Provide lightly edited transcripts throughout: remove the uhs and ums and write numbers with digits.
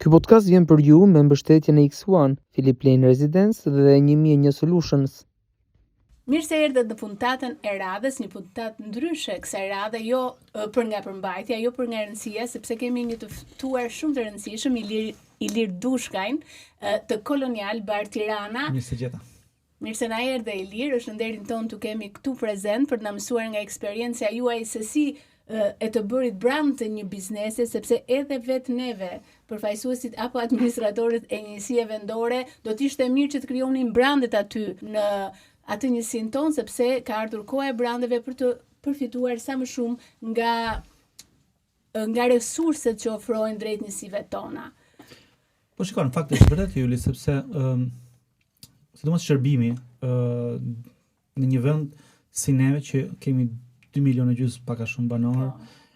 Ky podcast vjen për ju me mbështetjen e X1, Philip Lane Residence dhe 1001 Solutions. Mirë se erdhët në puntatën e radhës, një puntatë ndryshe kësaj radhe, jo për nga përmbajtja, jo për nga rëndësia, sepse kemi një të ftuar shumë të rëndësishëm, Ilir Dushkajn, të Kolonial Bar Tirana. Mirë se gjeta. Mirë se na erdhe Ilir, është nderin tonë të kemi këtu prezent për të na mësuar nga eksperjenca juaj se si e të bërit brand të një biznesi, sepse edhe vetë neve, përfaqësuesit apo administratorët e njësie vendore, do t'ishte mirë që të krijonin brandet aty në atë njësinë tonë, sepse ka ardhur koha e brandeve për të përfituar sa më shumë nga resurset që ofrojnë drejt njësive tona. Po shikon, në fakt është vërtet Juli, sepse sidomos shërbimi në një vend si neve që kemi 2 milionë gjysmë paka shumë banor,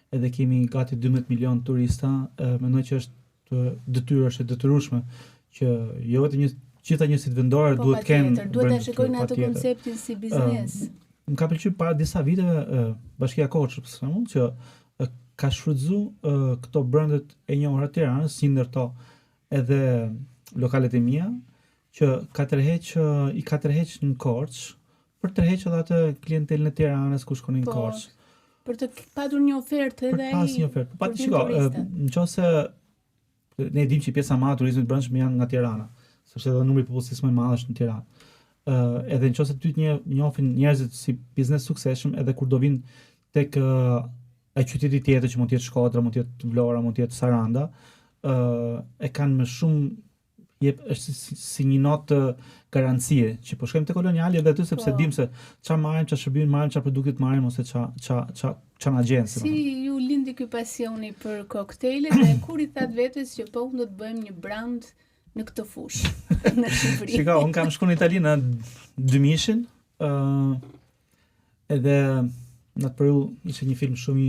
edhe kemi gati 12 milion turista, mendoj që është detyrueshme që jo vetëm gjitha njësit vendore duhet kenë duhet ta shikojnë atë konceptin si biznes. Më ka pëlqyer para disa viteve Bashkia Koçë për shembull që ka shfrytzuar këto brandet e njohura të Tiranës, si ndërto edhe lokalet e mia, që i ka tërheq në Korçë për tërheq edhe atë klientelën e Tiranës ku shkonin në Korçë. Për të patur një ofertë edhe ai. Për pas një ofertë. Po shiko, nëse ne dimë që pjesa më e turizmit brendshëm janë nga Tirana, sepse edhe numri i popullsisë më i madh është në Tiranë. Edhe nëse ty të njohin njerëzit si biznes suksesshëm, edhe kur do vinë tek ai qyteti tjetër që mund të jetë Shkodra, mund të jetë Vlora, mund të jetë Saranda, e kanë më shumë është si një notë garancie që po shkojmë te Koloniali edhe aty sepse dimë se çfarë marrim, çfarë shërbimin marrim, çfarë produktit marrim ose çfarë na gjen. Si ju lindi ky pasioni për koktejlet dhe kur i thatë vetes që po do të bëjmë një brand në këtë fushë në Shqipëri? Shiko, unë kam shkuar në Itali në 2000-shin, edhe në atë periudhë ishte një film shumë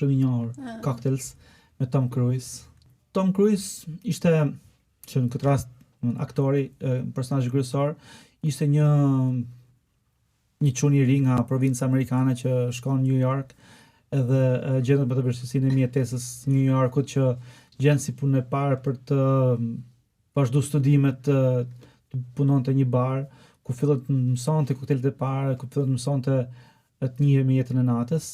i njohur, Cocktails, me Tom Cruise. Tom Cruise ishte, që në këtë rast aktori, personazhi kryesor, ishte një çun i ri nga provinca amerikane që shkon në New York, edhe gjendet me të vështirësinë e mjetesës në New Yorkut që gjen si punë e parë për të vazhdu studimet, të punonte një bar, ku fillon të mësonte koktelet e para, ku fillon të mësonte të njihe me jetën e natës,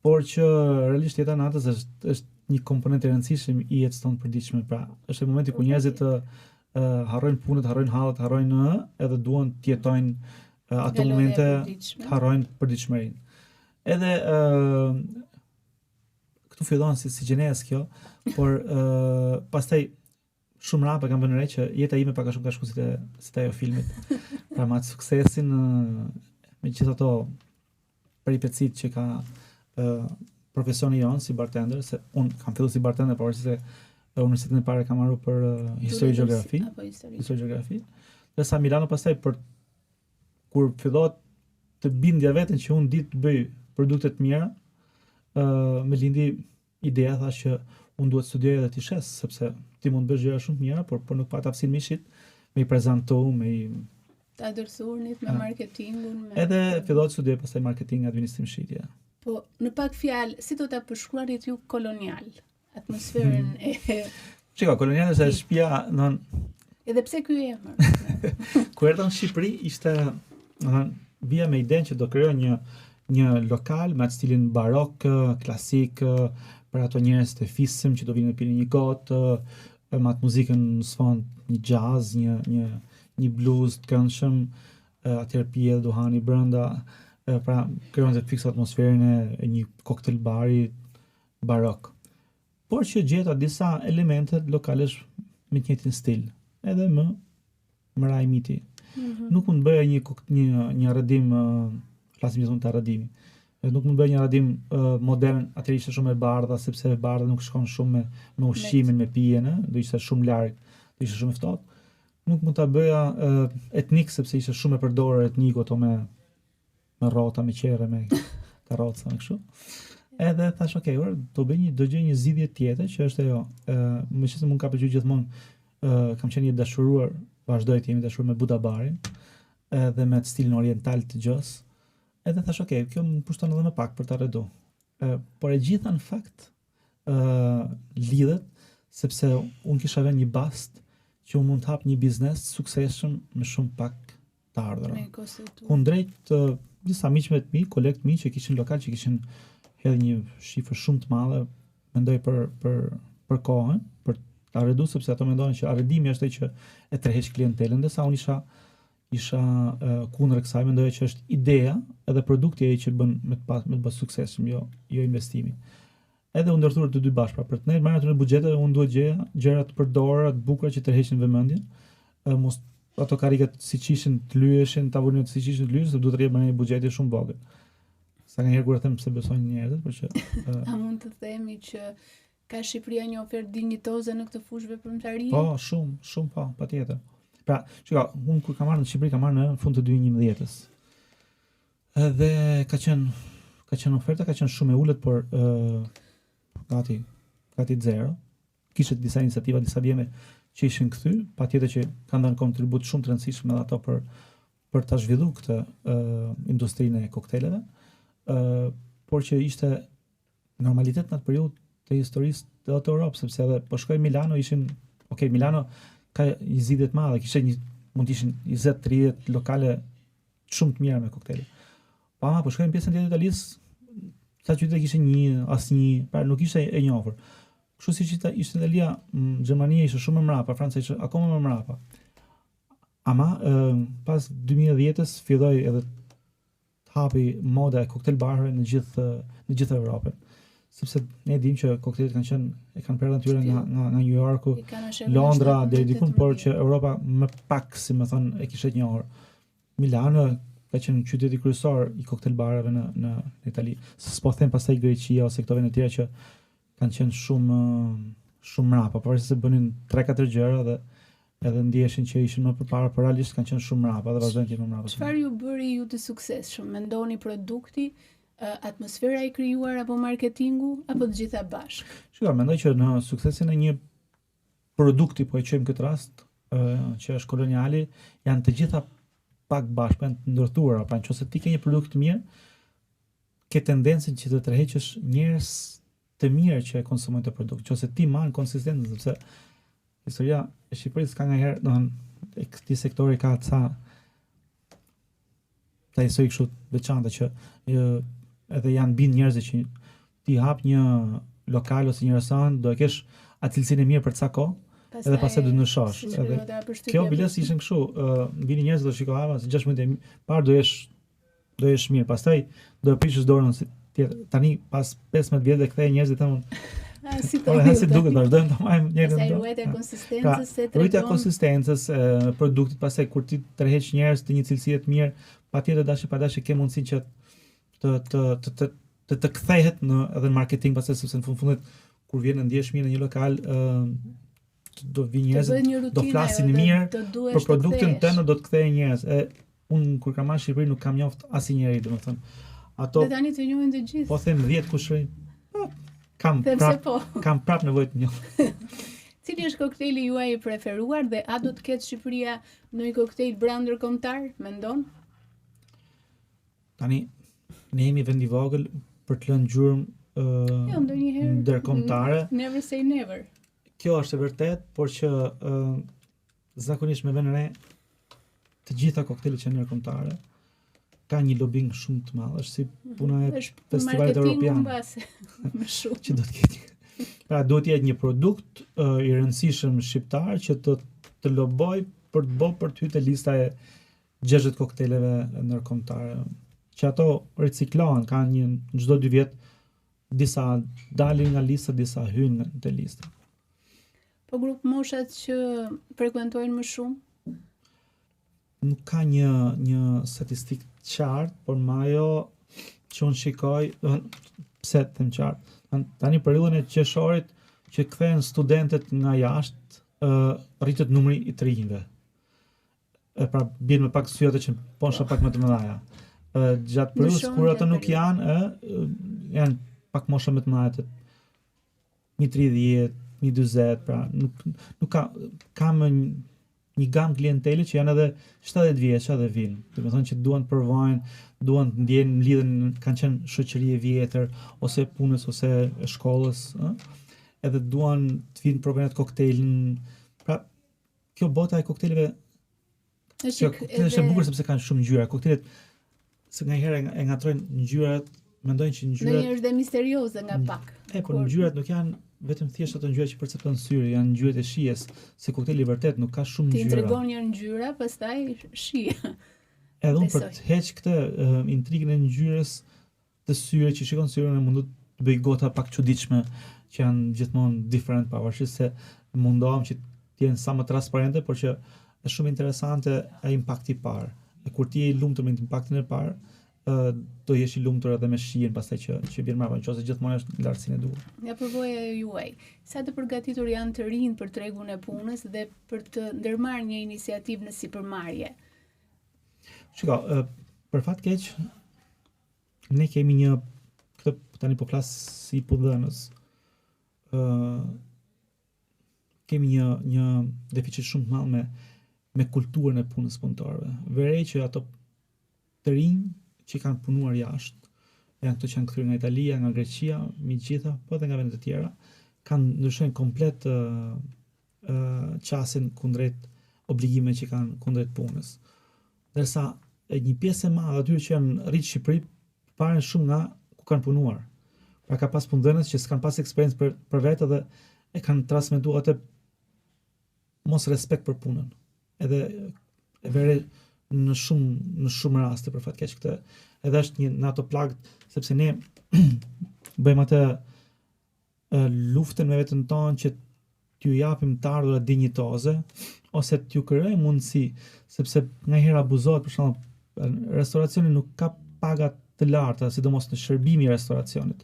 por që realisht jeta e natës është një komponent i rëndësishëm i jetës tonë përditshme. Pra, është momenti ku njerëzit harrojnë punët, harrojnë hallet, harrojnë edhe duan të jetojnë ato momente, të harrojnë përditshmërinë. Edhe këtu fillon si gjenes kjo, por pastaj shumë rapa kam vënë re që jeta ime pak a shumë ka shkuar si ajo filmit. Pra me atë suksesin, me gjithë ato peripecit që ka profesioni jonë si bartender, se unë kam filluar si bartender, por se universitetin e parë kam marrë për histori gjeografi. Dhe sa Milano pastaj kur fillot të bindja veten që unë ditë të bëj produkte të mira, me lindi ideja thash që unë duhet studioj edhe të shes, sepse ti mund të bësh gjëra shumë të mira, por nuk pa aftësinë me shit, me i prezantu, me i ta dërsurnit me marketingun, edhe filloi të studioj pastaj marketing administrim shitje. Po, në pak fjalë, si do ta përshkruarit ju Kolonial? Atmosferën e Shiko, Kolonial është shtëpia, edhe pse ky emër? Kur erdha në Shqipëri ishte, vija me idenë që do krijoj një lokal me atë stilin barok, klasik, për ato njerëz të fisëm që do vinë të pinin një gotë, me atë muzikën në sfond, një jazz, një blues të këndshëm, atëherë pije duhani brenda, pra krijon të fikso atmosferën e një koktel bari barok. Por që gjeta disa elemente lokalesh me të njëjtin stil, edhe më raj miti. Nuk mund bëja një arredim, flasim gjithmonë të arredimi. Nuk mund bëj një radim modern, atëherë ishte shumë e bardha, sepse e bardha nuk shkon shumë me ushqimin, me pijen, do ishte shumë larg, do ishte shumë ftohtë. Nuk mund ta bëja etnik, sepse ishte shumë e përdorur etniku ato me rrota, me qerre, me karroca, me kështu. Edhe thash, okay, do gjej një zgjidhje tjetër që është ajo. Meqenëse mund ka pëlqyer gjithmonë, kam qenë i dashuruar, vazhdoj të jemi dashuruar me Buda Barin, edhe me stilin oriental të gjës. Edhe thash, okay, kjo më kushton edhe më pak për ta redu. Por e gjitha në fakt lidhet sepse unë kisha vënë një bast që unë mund të hap një biznes suksesshëm me shumë pak të ardhura. Kundrejt disa miqve të mi, kolegët mi që kishin lokal, që kishin hedhë një shifër shumë të madhe, mendoj për kohën, për ta redu, sepse ato mendonin që arredimi është ai që e tërheq klientelën, ndërsa unë isha kundër kësaj, mendoja që është ideja edhe produkti ai që bën me të bë suksesshëm, jo investimi. Edhe u ndërtuar të dy bashkë, për të ne marrë atë në buxhete, unë duhet gjëra të përdorura, të bukura që tërheqin vëmendjen, mos ato karikat siç ishin të lyheshin, tavolinat siç ishin të lyheshin, se duhet të rrihet në një buxhet shumë vogël. Sa njerëz kur them se besojnë njerëzit, por që a mund të themi që ka Shqipëria një ofertë dinjitoze në këtë fushë veprimtarie? Po, shumë po, patjetër. Pra, çka, unë kur kam marrë në Shqipëri, kam marrë në fund të 2011-s. Edhe ka qenë oferta, ka qenë shumë e ulët, por gati zero. Kishte disa iniciativa, disa vjeme që ishin kthy, patjetër që kanë dhënë kontribut shumë të rëndësishëm edhe ato për ta zhvilluar këtë industrinë e kokteleve, por që ishte normalitet në atë periudhë të historisë të Europës, sepse edhe po shkoj Milano, Milano ka një zgjidhje të madhe, mund të ishin 20-30 lokale shumë të mira me koktele. Po po shkojmë në pjesën tjetër të Italisë, sa qytete kishin asnjë, pra nuk ishte e njohur. Kështu siç ishte Italia, Gjermania ishte shumë më mrapa, Franca ishte akoma më mrapa. Ama pas 2010-s filloi edhe të hapi moda e koktel barëve në gjithë Evropën. Sepse ne dimë që koktelet kanë perë natyre nga New Yorku, Londra deri diku, por që Europa më pak, si më thon, e kishte njohur. Milano ka qenë qyteti kryesor i koktel barëve në Itali. S'po them pastaj Greqia ose këto vende të tjera që kanë qenë shumë mrapa, pavarësisht se bënin 3-4 gjëra dhe edhe ndiheshin që ishin më përpara, por realisht kanë qenë shumë mrapa dhe vazhdojnë të jenë më mrapa. Çfarë ju bëri ju të suksesshëm? Mendoni produkti, atmosfera e krijuar apo marketingu apo të gjitha bashkë? Shikoj, mendoj që në suksesin e një produkti, po e quajmë këtë rast, që është koloniali, janë të gjitha pak bashkë, janë të ndërtuara, pra nëse ti ke një produkt të mirë, ke tendencën që të tërheqësh njerëz të mirë që e konsumojnë të produkt, nëse ti marrë konsistencën, sepse historia e Shqipërisë ka ngaherë, domethënë këtij sektori ka ca histori kështu të veçanta që edhe janë bind njerëz që ti hap një lokal ose një restoran, do e kesh atë cilësinë e mirë për ca kohë, edhe pastaj do ndryshosh. Edhe kjo biles ishin kështu, vini njerëz do shikojnë se 6 muaj parë do jesh mirë, pastaj do e prishësh dorën tjetër. Tani pas 15 vjet dhe kthej njerëzit thonë si duket, vazhdojmë të marrim njerëz. Pastaj ruajtja konsistencës se tregon. Ruajtja konsistencës produktit, pastaj kur ti tërheq njerëz të një cilësie të mirë, patjetër dashje pa dashje ke mundësinë që të kthehet edhe në marketing, pastaj sepse në fundit kur vjen ndjesh mirë në një lokal, do vinë njerëz, do flasin mirë për produktin tënd, do të kthejë njerëz. Unë kur kam marrë Shqipëri nuk kam njoft asnjëri, domethënë. Ato dhe tani të njohin të gjithë. Po them 10 kush kam prap nevojë të njoh. Cili është koktejli juaj i preferuar dhe a do të ketë Shqipëria ndonjë koktejl brand ndërkombëtar, mendon? Tani ne jemi vend i vogël për të lënë gjurmë ndërkombëtare. Never say never. Kjo është e vërtet, por që zakonisht me vënë re të gjitha koktelet që janë ndërkombëtare ka një lobbying shumë të madh, është si puna e festivalit evropian. Më shumë. Që do të ketë. Pra duhet të jetë një produkt i rëndësishëm shqiptar që të loboj për të bërë për të hyrë te lista e 60 kokteleve ndërkombëtare. Që ato riciklohen, kanë në çdo 2 vjet disa dalin nga lista, disa hyjnë te lista. Po grup moshat që frekuentojnë më shumë? Nuk ka një statistikë të qartë, por më ajo që unë shikoj, pse të them qartë. Tani periudhën e qershorit që kthehen studentët nga jashtë, rritet numri i të rinjve. Pra bjen më pak syate që posha pak më të mëdha. Gjatë periudhës kur ato nuk janë pak mosha më të mëdha, 1-30, 1-40, pra nuk ka më një gamë klientele që janë edhe 70 vjeçë dhe vinë. Do të thonë që duan të provojnë, duan të ndjejnë lidhen, kanë qenë shoqëri e vjetër ose punës ose e shkollës, edhe duan të vinë provojnë koktelin. Pra, kjo bota e kokteleve është e bukur sepse kanë shumë ngjyra. Koktelet se ngaherë e ngatrojnë ngjyrat, mendojnë që ngjyrat ndonjëherë është dhe misterioze nga pak. Po ngjyrat nuk janë vetëm thjesht ato ngjyra që percepton syri, janë ngjyrat e shijes, se kokteli vërtet nuk ka shumë ngjyra. Ti tregon një ngjyra, pastaj shije. Edhe unë për të heq këtë intrigën e ngjyrës të syre që shikon syrin e mundu të bëj gota pak çuditshme që janë gjithmonë different pavarësisht se mundohem që të jenë sa më transparente, por që është shumë interesante ai impakti i parë. E kur ti je i lumtur me impaktin e parë, do jesh i lumtur edhe me shijen pastaj që vjen mbrapa, nëse gjithmonë është në lartësinë e duhur. Nga përvoja juaj, sa të përgatitur janë të rinj për tregun e punës dhe për të ndërmarrë një iniciativë në sipërmarrje? Shiko, për fat keq, ne kemi një, këtë tani po flas si punëdhënës, kemi një deficit shumë të madh me kulturën e punës punëtorëve. Verej që ato të rinj që kanë punuar jashtë, janë këto që janë kthyer nga Italia, nga Greqia, mi gjitha, po edhe nga vendet e tjera, kanë ndryshojnë komplet qasin kundrejt obligime që kanë kundrejt punës. Ndërsa një pjesë e madhe atyre që janë rritë në Shqipëri paren shumë nga ku kanë punuar. Pra ka pas punëdhënës që s'kan pas eksperiencë për vetë dhe e kanë transmetuar atë mos respekt për punën. Edhe e vere në shumë raste për fat keq këtë. Edhe është një në ato plagë sepse ne bëjmë atë luftën me veten tonë që t'ju japim të ardhurat dinjitoze ose t'ju krijojmë mundësi, sepse ngaherë abuzohet, për shembull, restoracioni nuk ka paga të larta, sidomos në shërbimi i restoracionit.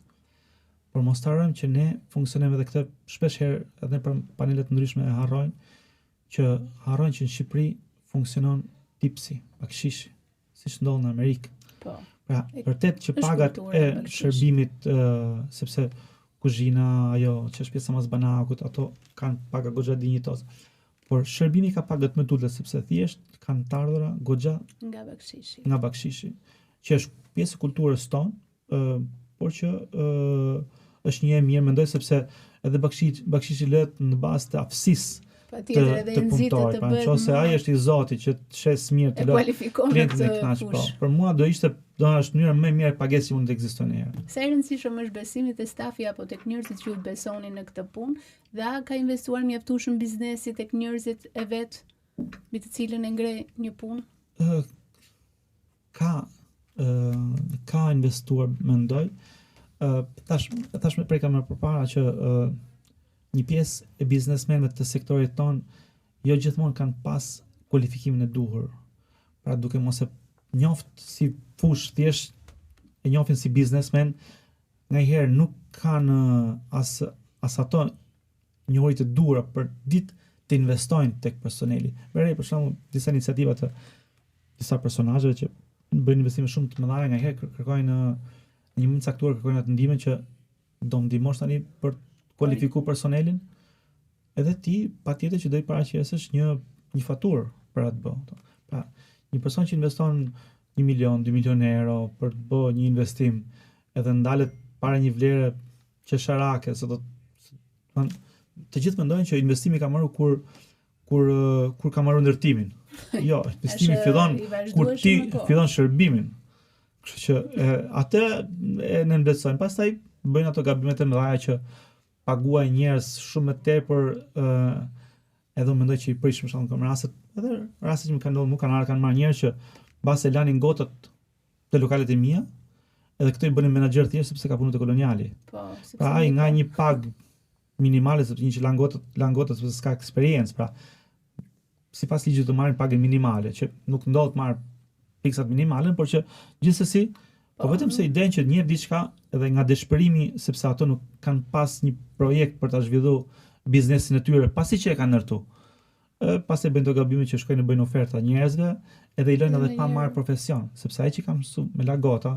Por mos të harrojmë që ne funksionojmë edhe këtë shpesh herë edhe për panelet ndryshme që harrojnë që në Shqipëri funksionon tipsi, bakshishi, siç ndodh në Amerikë. Po. Pra, vërtet që pagat e shërbimit, sepse kuzhina, ajo që është pjesa mas banakut, ato kanë paga goxha dinjitoze. Por shërbimi ka pagat më të ulta sepse thjesht kanë të ardhura goxha nga bakshishi, që është pjesë e kulturës tonë, por që është një e mirë, mendoj, sepse edhe bakshishi lët në bazë të aftësisë të punëtorit, pra nëse ai është i Zotit që të shes mirë të lë klientin e kënaq, po. Për mua do është mënyra më e mirë pagesë që mund të ekzistojë në herë. Sa e rëndësishëm është besimi te stafi apo tek njerëzit që ju besonin në këtë punë, dhe a ka investuar mjaftueshëm biznesi tek njerëzit e vet mbi të cilën e ngre një punë? Ka investuar, mendoj. Tash më preka më përpara që një pjesë e biznesmenëve të sektorit ton jo gjithmonë kanë pas kualifikimin e duhur. Pra duke mos e njoft si fush, thjesht e njohin si biznesmen, ngaherë nuk kanë as ato njohuri të duhura për ditë të investojnë tek personeli. Verej për shembull disa iniciativa të disa personazheve që bëjnë investime shumë të mëdha, ngaherë kërkojnë në një moment caktuar kërkojnë atë ndihmë që do ndihmosh tani për kualifiku personelin, edhe ti patjetër që do i paraqesësh një faturë për atë bë. Pra, një person që investon 1 milion, 2 milionë euro për të bërë një investim, edhe ndalet para një vlere qesharake, të gjithë mendojnë që investimi ka marrë kur ka marrë ndërtimin. Jo, investimi fillon kur ti fillon shërbimin. Kështu që atë e nënvlerësojnë. Pastaj bëjnë ato gabimet e mëdha që paguaj njerëz shumë më tepër, edhe unë mendoj që i prish më shumë këto raste, edhe raste që më kanë ndodhur, më kanë marrë njerëz që mbas e lanin gotat te lokalet e mia, edhe këto i bënin menaxher thjesht sepse ka punuar te koloniali. Po, pra ai nga një pagë minimale sepse një që lan gotat sepse s'ka eksperiencë, pra sipas ligjit do marrin pagën minimale, që nuk ndodh të marr fiksat minimale, por që gjithsesi po vetëm se idenë që të njeh diçka edhe nga dëshpërimi, sepse ato nuk kanë pas një projekt për ta zhvilluar biznesin e tyre, pasi që e kanë ndërtu. Pastaj bëjnë to gabime që shkojnë bëjnë oferta njerëzve, edhe i lënë edhe pa marrë profesion, sepse ai që ka mësuar me lagota,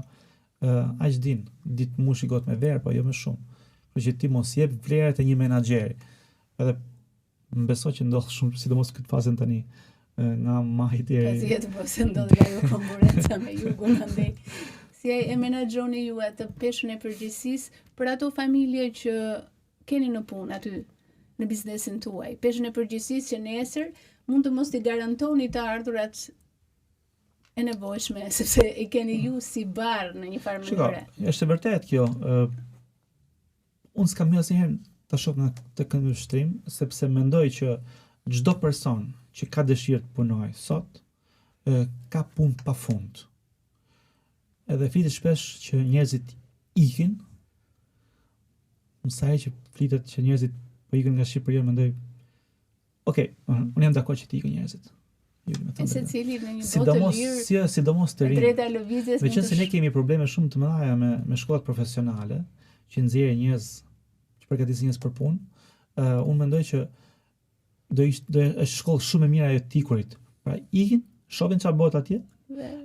aq din, ditë mushi got me verë, po jo më shumë. Kështu që ti mos jep vlerat e një menaxheri. Edhe më besoj që ndodh shumë, sidomos këtë fazën tani, nga mahi deri. Patjetër, po se ndodh ajo konkurrenca me jugun andaj. Si e menaxhoni ju atë peshën e përgjegjësisë për ato familje që keni në punë aty në biznesin tuaj? Peshën e përgjegjësisë që nesër mund të mos t'i garantoni të ardhurat e nevojshme, sepse i keni ju si barë në një farë mënyrë. Është e vërtet kjo. Unë s'kam mirë asnjëherë ta shoh nga të këndvështrim, sepse mendoj që çdo person që ka dëshirë të punojë sot, ka punë pafund. Edhe flitet shpesh që njerëzit ikin, mësaj që flitet që njerëzit po ikin nga Shqipëria, mendoj, unë jam dakord që të ikën njerëzit. Secili në një botë të lirë, sidomos të rinj. drejta e lëvizjes. Meqense ne kemi probleme shumë të mëdha me shkollat profesionale, që nxjerrin njerëz që përgatisin njerëz për punë, unë mendoj që do është shkollë shumë e mirë ajo të ikurit. Pra ikin, shohin çfarë bëhet atje,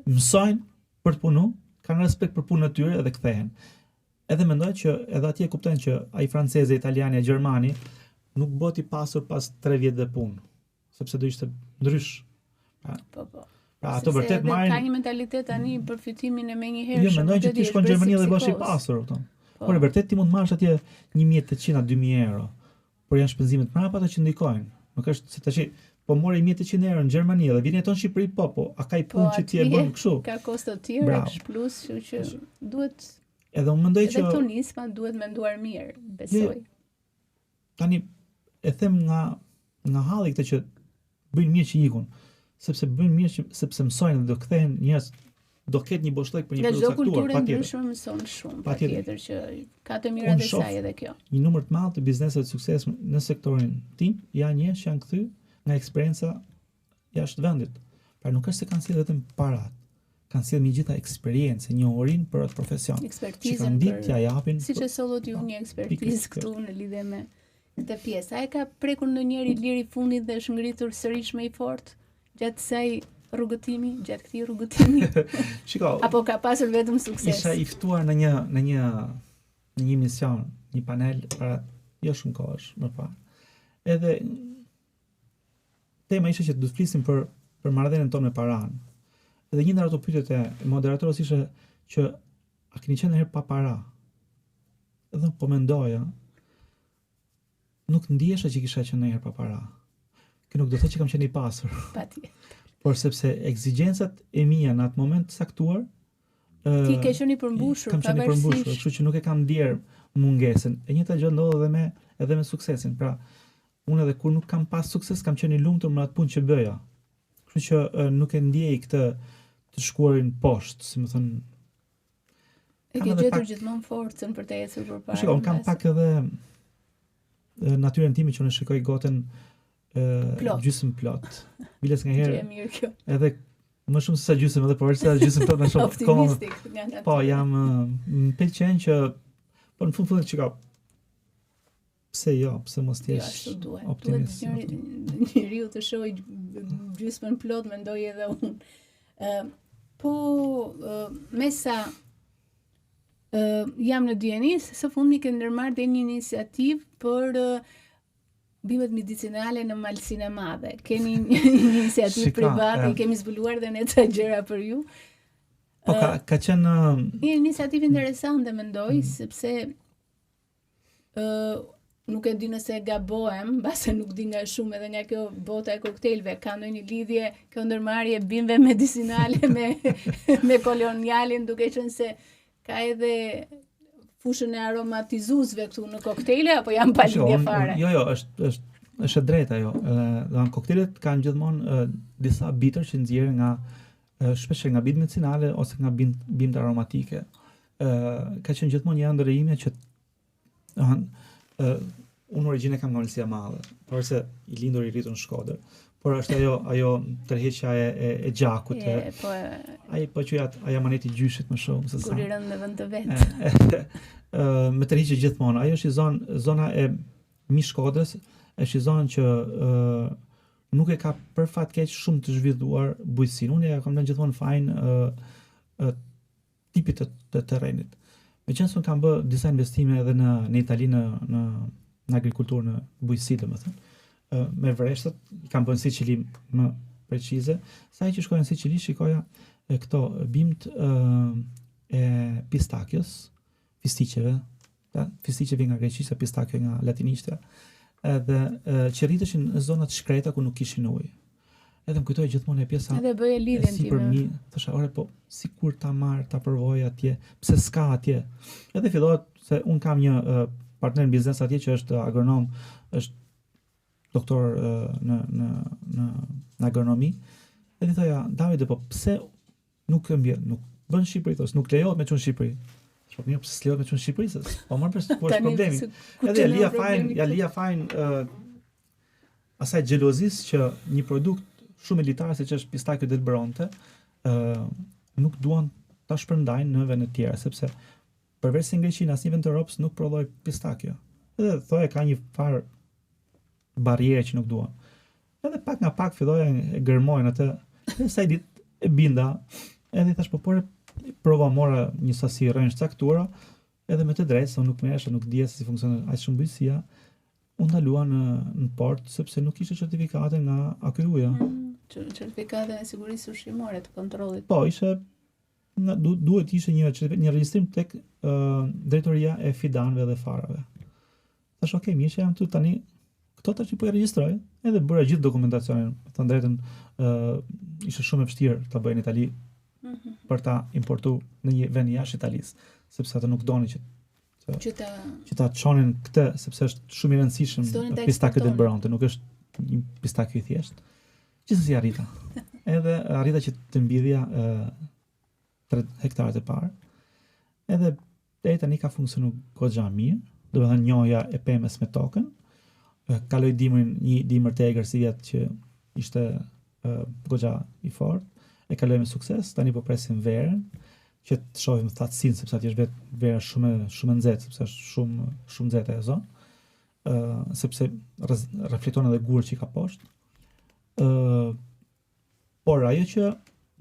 mësojnë për të punu, kanë respekt për punën e tyre dhe kthehen. Edhe mendoj që edhe atje kuptojnë që ai francezi, italiani, gjermani nuk bëhet i pasur pas 3 vjet dhe punë, sepse do ishte ndrysh. Po. Pra ato vërtet marrin. Ka një mentalitet tani për fitimin e menjëhershëm. Jo, mendoj që ti shkon në Gjermani dhe bëhesh i pasur, kupton. Por e vërtet ti mund të marrësh atje 1800 a 2000 euro. Por janë shpenzimet mbrapa ato që ndikojnë. Nuk është se tash po mori 1800 euro në Gjermani dhe vjen jeton në Shqipëri, po, a ka i punë që ti e bën kështu? Ka kosto të tjera, plus, që duhet. Edhe unë mendoj që këto nisma duhet menduar mirë, besoj. Tani e them nga halli këtë që bëjnë mirë që ikun, sepse bëjnë mirë sepse mësojnë dhe do kthehen njerëz, do ketë një boshllëk për një periudhë caktuar, patjetër. Kultura ndryshme mëson shumë, patjetër që ka të mirat e saj edhe kjo. Një numër të madh të bizneseve të sukses në sektorin tim janë njerëz që janë kthy nga eksperjenca jashtë vendit. Pra nuk është se kanë sjellë vetëm parat, kanë sjellë me gjitha eksperiencë, njohurinë për atë profesion. Ekspertizën ditë t'ja japin. Siç e sollot ju një ekspertizë këtu në lidhje me këtë pjesë. A e ka prekur ndonjëri liri fundit dhe është ngritur sërish më i fortë gjatë kësaj rrugëtimi, gjatë këtij rrugëtimi? Shiko, apo ka pasur vetëm sukses? Isha i ftuar në një mision, një panel para jo shumë kohësh më parë. Edhe tema ishte që do të flisim për marrëdhënien tonë me paranë. Edhe një ndër ato pyetjet e moderatorës ishte që a keni qenë herë pa para? Edhe po mendoja, nuk ndihesha që kisha qenë herë pa para. Kjo nuk do të thotë që kam qenë i pasur. Patjetër. Por sepse ekzigjencat e mia në atë moment të saktuar, ti ke qenë i përmbushur, kam qenë i përmbushur, kështu që nuk e kam ndier mungesën. E njëjta gjë ndodh edhe me suksesin. Pra, unë edhe kur nuk kam pas sukses, kam qenë i lumtur me atë punë që bëja. Kështu që nuk e ndjej këtë të shkuarin poshtë, si më thon. E ke gjetur gjithmonë forcën për të ecur përpara. Shikoj, unë kam pak edhe natyrën time që unë shikoj goten gjysmë plot. Biles nga herë. Është mirë kjo. Edhe më shumë se sa gjysmë, edhe por sa gjysmë plot më shumë. Optimistik. Po, jam më pëlqen që po në fund që ka pse mos ti jesh optimist. Njeriu të shohë gjysmën plot, mendoj edhe unë. Me sa jam në Djenis, së fundi ke ndërmarrë dhe një iniciativë për bimet medicinale në Malsinë e Madhe. Keni një iniciativë private, kemi zbuluar dhe ne ca gjëra për ju. Po ka qenë një iniciativë interesante mendoj, sepse nuk e di nëse gabohem, mbase nuk di nga shumë edhe nga kjo bota e koktelve, ka ndonjë lidhje kjo ndërmarrje bimëve medicinale me kolonialin, duke qenë se ka edhe fushën e aromatizuesve këtu në koktejle, apo janë pa lidhje fare? Jo, është e drejtë ajo. Dhe koktejlet kanë gjithmonë disa bitër që nxjerrin shpesh nga bimë medicinale ose nga bimë aromatike. Ka qenë gjithmonë një ëndër e ime që unë origjinë kam nga Malësia e Madhe, por se i lindur i rritur në Shkodër. Por është ajo tërheqja e gjakut. Ai po quhet ajo maneti i gjyshit më shumë se sa. Kur i rënd në vend të vet. Me tërheqje gjithmonë. Ajo është zona e mi Shkodrës, është zonë që nuk e ka për fat keq shumë të zhvilluar bujqësinë. Unë ja kam dhënë gjithmonë fajin tipit të terrenit. Meqense unë kam bërë disa investime edhe në Itali në agrikulturë, në bujqësi, domethënë. Me vreshtat, kam bërë në Sicili më precize, sa i që shkoja në Sicili, shikoja këto bimt e pistakios, fistiqeve, fisti që vjen nga Greqisë, pistakjo nga latinishtja, edhe që rriteshin në zonat shkreta ku nuk kishin ujë. Edhe më kujtoj gjithmonë e pjesa Edhe bëje lidhjen si për time. mi, thosha, ore, po sikur ta marr, ta provoj atje, pse s'ka atje. Edhe fillohet se un kam një partner në biznes atje që është agronom, është doktor në agronomi. Edhe thoja, Davide, po pse nuk e mbjell, nuk bën Shqipëri, thos, nuk lejohet me çon Shqipëri. Po mirë, pse s'lejohet me çon Shqipëri? Se po marr për ku është problemi. Edhe Lia Fajn asaj xhelozisë që një produkt shumë elitar siç është pistakjo del Bronte, nuk duan ta shpërndajnë në vende të tjera, sepse përveç se në Greqi në asnjë vend të Europës nuk prodhoi pistakjo. Edhe thoya ka një farë barriere që nuk duan. Edhe pak nga pak filloja e gërmojnë atë, edhe sa i ditë e binda, edhe i thash po prova mora një sasi rënjë caktuara, edhe me të drejtë, se unë nuk merresha, nuk dija se si funksionon aq shumë bujqësia, unë ndalua në port sepse nuk ishte certifikate nga AKU-ja. Certifikate e sigurisë ushqimore të kontrollit. Po, duhet ishte një regjistrim tek drejtoria e fidanëve dhe farave. Thash, okay, mirë që jam tu tani, këto tash po e regjistroj, edhe bëra gjithë dokumentacionin. Të drejtën, ishte shumë e vështirë ta bëjnë në Itali për ta importu në një vend jashtë Italisë, sepse ata nuk donin që ta çonin këtë, sepse është shumë i rëndësishëm pistakjo del Bronte, nuk është një pistakjo i thjeshtë. Gjithsesi arrita. Edhe arrita që të mbidhja 3 hektarët e parë. Edhe deri tani ka funksionuar goxha mirë, do të thënë njohja e pemës me tokën. Kaloi dimrin, një dimër të egër si vjet që ishte goxha i fortë, e kaloi me sukses. Tani po presim verën, që të shohim thatësinë, sepse atje është vetë vera shumë nxehtë, sepse është shumë nxehtë e zonë, sepse reflekton edhe gurë që i ka poshtë. Por ajo që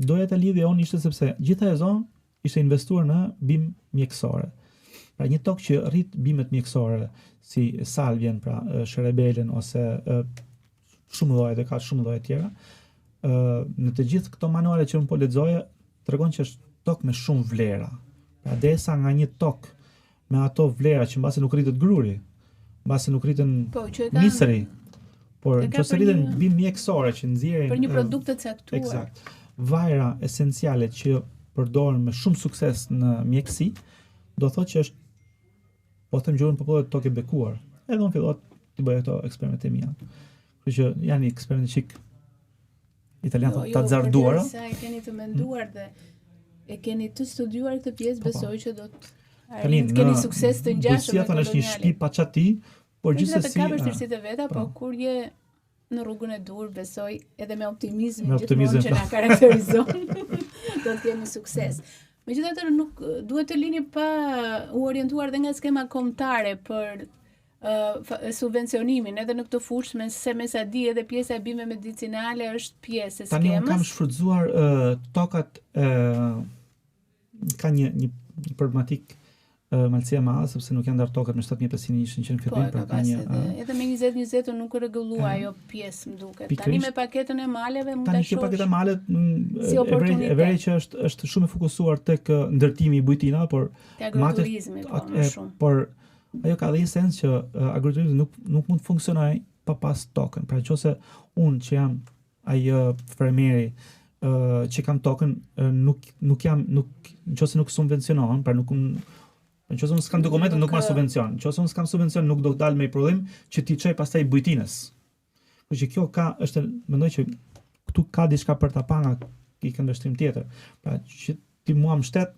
doja ta lidhja unë ishte sepse gjitha e zonë ishte investuar në bimë mjekësore. Pra një tokë që rrit bimet mjekësore si salvien, pra sherebelen ose shumë lloje, dhe ka shumë lloje tjera. Në të gjithë këto manuale që unë po lexoja tregon që është tokë me shumë vlera. Pra derisa nga një tokë me ato vlera që mbase nuk rritet gruri, mbase nuk rriten nisëri, por nëse rriten bimë mjekësore që nxjerrin për një produkt të caktuar. Eksakt. Vajra esenciale që përdoren me shumë sukses në mjekësi, do thotë që është, po them gjuhën popullit, tokë e bekuar. Edhe unë fillova të bëj këto eksperimente mia. Kështu që janë eksperimente çik italian të hazarduara. Sa e keni të menduar dhe e keni të studiuar këtë pjesë, besoj që do të keni sukses të ngjashëm. Si thonë, është një shtëpi pa çati, por gjithsesi ka vështirësitë e veta, por kur je në rrugën e dur, besoj edhe me optimizmin gjithmonë që na karakterizon, do të kemi sukses. Megjithatë, nuk duhet të lini pa u orientuar dhe nga skema kombëtare për subvencionimin edhe në këtë fushë, se me sa di edhe pjesa e bimeve medicinale është pjesë e skemës. Tani unë kam shfrytzuar tokat, ka një problematik malësia e madhe, sepse nuk janë ndarë tokat me 7.500 ishin që në fillim, pra ka një edhe me 2020 nuk rregullua ajo pjesë, më duket. Tani me paketën e maleve mund ta shohësh. Tani paketa e malet e veri që është shumë e fokusuar tek ndërtimi i bujtina, por te agroturizmi më shumë. Por ajo ka dhe një sens që agroturizmi nuk mund të funksionojë pa pas tokën. Pra nëse unë që jam ai fermeri që kam tokën, nëse nuk subvencionohen, pra nëse unë s'kam dokumente, nuk marr subvencion. Nëse unë s'kam subvencion, nuk do të dalë me prodhim që ti çoj pastaj bujtinës. Kështu që kjo mendoj që këtu ka diçka për ta pa nga i këndvështrim tjetër. Pra që ti mua më shtet,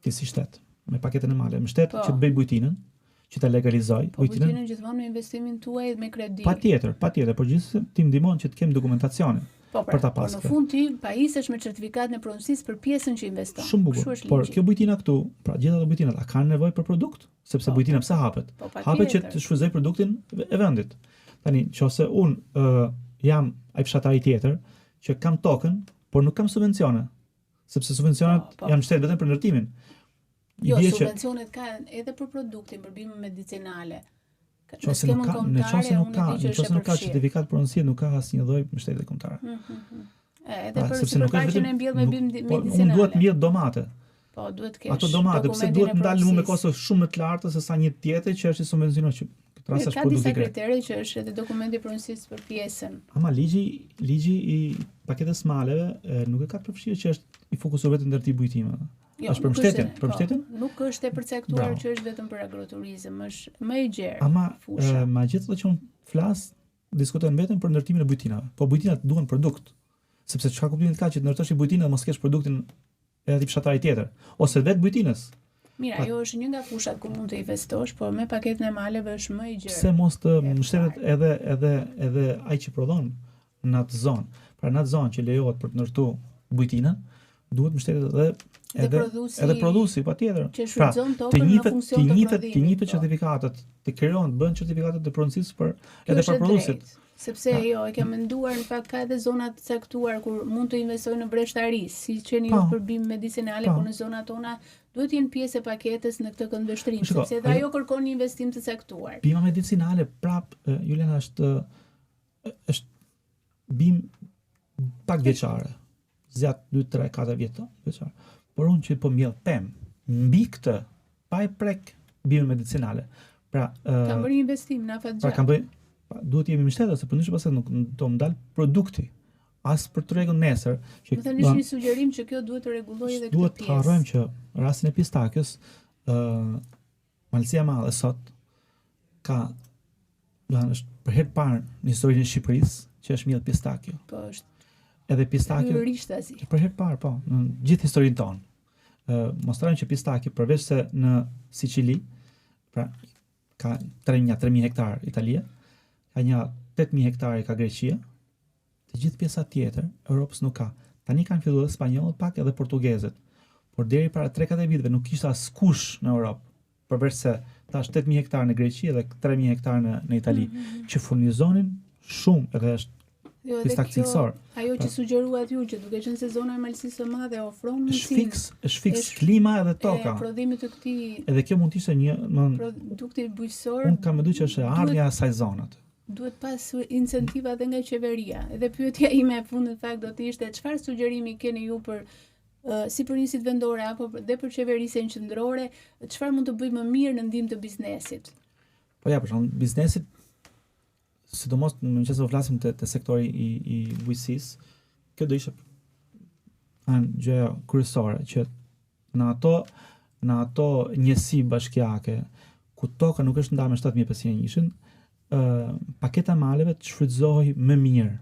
ti si shtet, me paketën e male, më shtet që të bëj bujtinën, që ta legalizoj bujtinën. Bujtinën gjithmonë me investimin tuaj me kredi. Patjetër, por gjithsesi ti më ndihmon që të kem dokumentacionin. Për ta pasur. Në fund ti pajisesh me certifikat në pronësisë për pjesën që investon. Shumë bukur. Por kjo bujtina këtu, pra gjithë ato bujtinat, a kanë nevojë për produkt? Sepse bujtina pse hapet? Hapet që të shfrytëzoj produktin e vendit. Tani, nëse unë jam ai fshatari tjetër që kam tokën, por nuk kam subvencione, sepse subvencionet janë shtet vetëm për ndërtimin. Jo, subvencionet kanë edhe për produktin, për bime medicinale. Nëse nuk ka certifikat pronësie, nuk ka asnjë lloj mbështetje kombëtare. Edhe për sipërfaqen e mbjellë me bimë medicinale. Unë duhet mbjell domate. Po, duhet kesh. Ato domate, pse duhet ndalë me kostë shumë më të larta se sa një tjetër që është i subvencionuar që këtë rast është Ka produkti disa grek. kriteri që është edhe dokumenti i pronësisë për pjesën. Ama ligji i paketës maleve nuk e ka përfshirë që është i fokusuar vetëm ndër ti bujtimeve. Jo, Është për nuk mbështetjen, është- për po, mbështetjen? Nuk është e përcaktuar Bravo. që është vetëm për agroturizëm, është më e gjerë. Ama fusha. megjithatë që unë flas, diskutojnë vetëm për ndërtimin e bujtinave. Po bujtinat duan produkt. Sepse çka kuptimi ka që të ndërtosh një bujtinë dhe mos kesh produktin edhe aty fshatari tjetër, ose vetë bujtinës. Mira, ajo është një nga fushat ku mund të investosh, por me paketën e maleve është më e gjerë. Pse mos të E mbështetet edhe ai që prodhon në atë zonë. Pra në atë zonë që lejohet për të ndërtuar bujtinën, duhet mbështetet edhe prodhuesi patjetër. që shfrytëzon Të tokën në njëjtat funksion të të njëjtat prodhimit. të njëjtat po. certifikatet të krijohen, bën certifikatet të pronësisë për Kjo edhe është për e prodhuesit. drejtë, sepse jo, e kam menduar në fakt ka edhe zona të caktuar kur mund të investojnë në breshtarisë, si që një Po. përbim medicinale, Po. por në zonat tona duhet jenë pjesë e paketës në këtë këndvështrim, Shiko, sepse edhe ajo kërkon një investim të caktuar. Bima medicinale prap Juliana është bim pak vjeçare. Zjat 2, 3, 4 vjet vjeçare. Por unë që po mbjell pem mbi këtë pa e prek bime medicinale. Pra Kam bërë një investim në afat pra gjatë. kam bëj duhet jemi mbështetur se përndryshe pastaj nuk do më dal produkti as për të rregull nesër që Më thënë është një sugjerim që kjo duhet të rregullojë edhe këtë duhet të harrojmë pjesë. që rastin e pistakës Malësia e Madhe sot ka është për herë të parë në historinë e Shqipërisë që është mbjell pistakjo. Po është Edhe pistakjo hyrërishtasi. për herë të parë, po, në gjithë historinë tonë. Mostrojnë që pistakjo përveç se në Siçili, pra ka 3.000 hektar Italia, ka një 8.000 hektar ka Greqia, të gjithë pjesa tjetër Europës nuk ka. Tani kanë filluar edhe spanjollët pak edhe portugezët. Por deri para 3-4 viteve nuk kishte askush në Europë, përveç se tash 8.000 hektar në Greqi dhe 3.000 hektar në Itali, që furnizonin shumë edhe është Jo, edhe pistak kjo, cilësor. ajo që sugjeruat ju që duke qenë se zona e Malësisë së Madhe ofron Është fiks është klima edhe e toka. prodhimit të këtij Edhe kjo mund të ishte një, produkti bujqësor. unë kam menduar që është ardhmja e asaj zonat. Duhet pas incentiva edhe nga qeveria. Edhe pyetja ime e fundit fakt do të ishte çfarë sugjerimi keni ju për si për njësit vendore apo dhe për qeverisjen qendrore, çfarë mund të bëjmë më mirë në ndihmë të biznesit? Po ja, për shembull, biznesit sidomos në qëse do flasim te sektori i bujqësisë, kjo do ishte gjëja kryesore që në ato njësi bashkiake ku toka nuk është ndarë me 7500 ishin, paketa maleve të shfrytëzohej më mirë.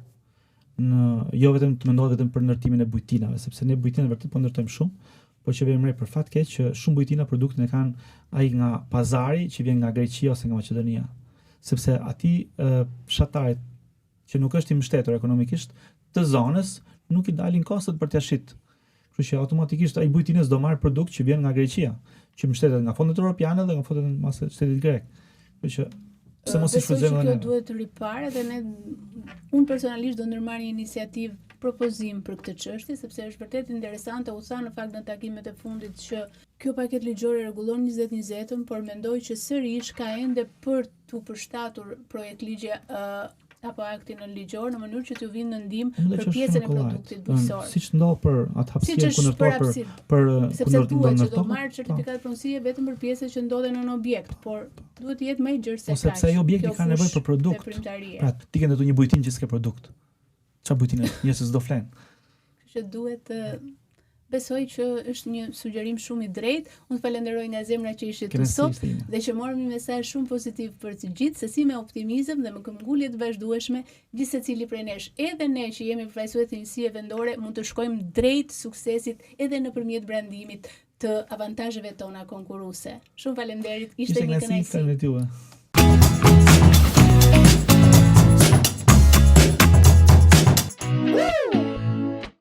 Jo vetëm të mendohet vetëm për ndërtimin e bujtinave, sepse ne bujtinat vërtet po ndërtojmë shumë, por që vjen re për fat keq që shumë bujtina produktin e kanë ai nga pazari që vjen nga Greqia ose nga Maqedonia. Sepse aty fshatarit që nuk është i mbështetur ekonomikisht të zonës nuk i dalin kostot për t'ia shit. Kështu që automatikisht ai bujtinës do marr produkt që vjen nga Greqia, që mbështetet nga fondet europiane dhe nga fondet e shtetit grek. Kështu që pse mos i shfrytëzojmë Kjo ne? duhet riparë dhe ne unë personalisht do ndërmarr një iniciativë propozim për këtë çështje sepse është vërtet interesante. U tha në fakt në takimet e fundit që kjo paketë ligjore rregullon 2020-ën, por mendoj që sërish ka ende për të përshtatur projekt ligje apo aktin në ligjor në mënyrë që t'ju vinë në ndihmë për pjesën e produktit bujqësor. Siç ndodh për atë hapësirë kundërtor për sepse duhet që do tokë, marrë certifikat pronësie vetëm për pjesët që ndodhen në objekt, por duhet të jetë më i gjerë se kaq. Sepse ai objekti ka nevojë për produkt. Pra, ti ke ndërtuar një bujtinë që s'ka produkt. Çfarë bujtinë? Njerëzit s'do flen. Kështu që duhet besoj që është një sugjerim shumë i drejtë. Unë falenderoj nga zemra që ishit këtu sot dhe që morëm një mesazh shumë pozitiv për të gjithë, sesi me optimizëm dhe me këmbgulje të vazhdueshme, gjithë secili prej nesh, edhe ne që jemi përfaqësues të njësie vendore, mund të shkojmë drejt suksesit edhe nëpërmjet brandimit të avantazheve tona konkurruese. Shumë faleminderit. Ishte një kënaqësi.